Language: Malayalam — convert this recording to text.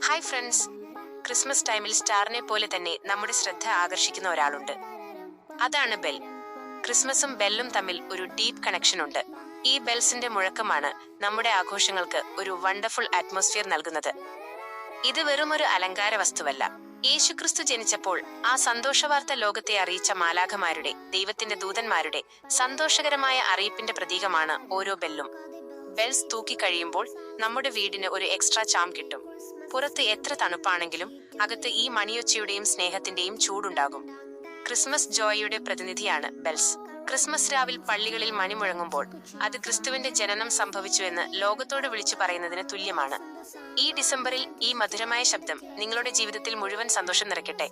ഹായ് ഫ്രണ്ട്സ്, ക്രിസ്മസ് ടൈമിൽ സ്റ്റാറിനെ പോലെ തന്നെ നമ്മുടെ ശ്രദ്ധ ആകർഷിക്കുന്ന ഒരാളുണ്ട്. അതാണ് ബെൽ. ക്രിസ്മസും ബെല്ലും തമ്മിൽ ഒരു ഡീപ്പ് കണക്ഷൻ ഉണ്ട്. ഈ ബെൽസിന്റെ മുഴക്കമാണ് നമ്മുടെ ആഘോഷങ്ങൾക്ക് ഒരു വണ്ടർഫുൾ അറ്റ്മോസ്ഫിയർ നൽകുന്നത്. ഇത് വെറും ഒരു അലങ്കാര വസ്തുവല്ല. യേശുക്രിസ്തു ജനിച്ചപ്പോൾ ആ സന്തോഷവാർത്ത ലോകത്തെ അറിയിച്ച മാലാഖമാരുടെ, ദൈവത്തിന്റെ ദൂതന്മാരുടെ സന്തോഷകരമായ അറിയിപ്പിന്റെ പ്രതീകമാണ് ഓരോ ബെല്ലും. ബെൽസ് തൂക്കി കഴിയുമ്പോൾ നമ്മുടെ വീടിന് ഒരു എക്സ്ട്രാ ചാം കിട്ടും. പുറത്ത് എത്ര തണുപ്പാണെങ്കിലും അകത്ത് ഈ മണിയൊച്ചയുടെയും സ്നേഹത്തിന്റെയും ചൂടുണ്ടാകും. ക്രിസ്മസ് ജോയിയുടെ പ്രതിനിധിയാണ് ബെൽസ്. ക്രിസ്മസ് രാവിൽ പള്ളികളിൽ മണി മുഴങ്ങുമ്പോൾ അത് ക്രിസ്തുവിന്റെ ജനനം സംഭവിച്ചുവെന്ന് ലോകത്തോട് വിളിച്ചു പറയുന്നതിന് തുല്യമാണ്. ഈ ഡിസംബറിൽ ഈ മധുരമായ ശബ്ദം നിങ്ങളുടെ ജീവിതത്തിൽ മുഴുവൻ സന്തോഷം നിറയ്ക്കട്ടെ.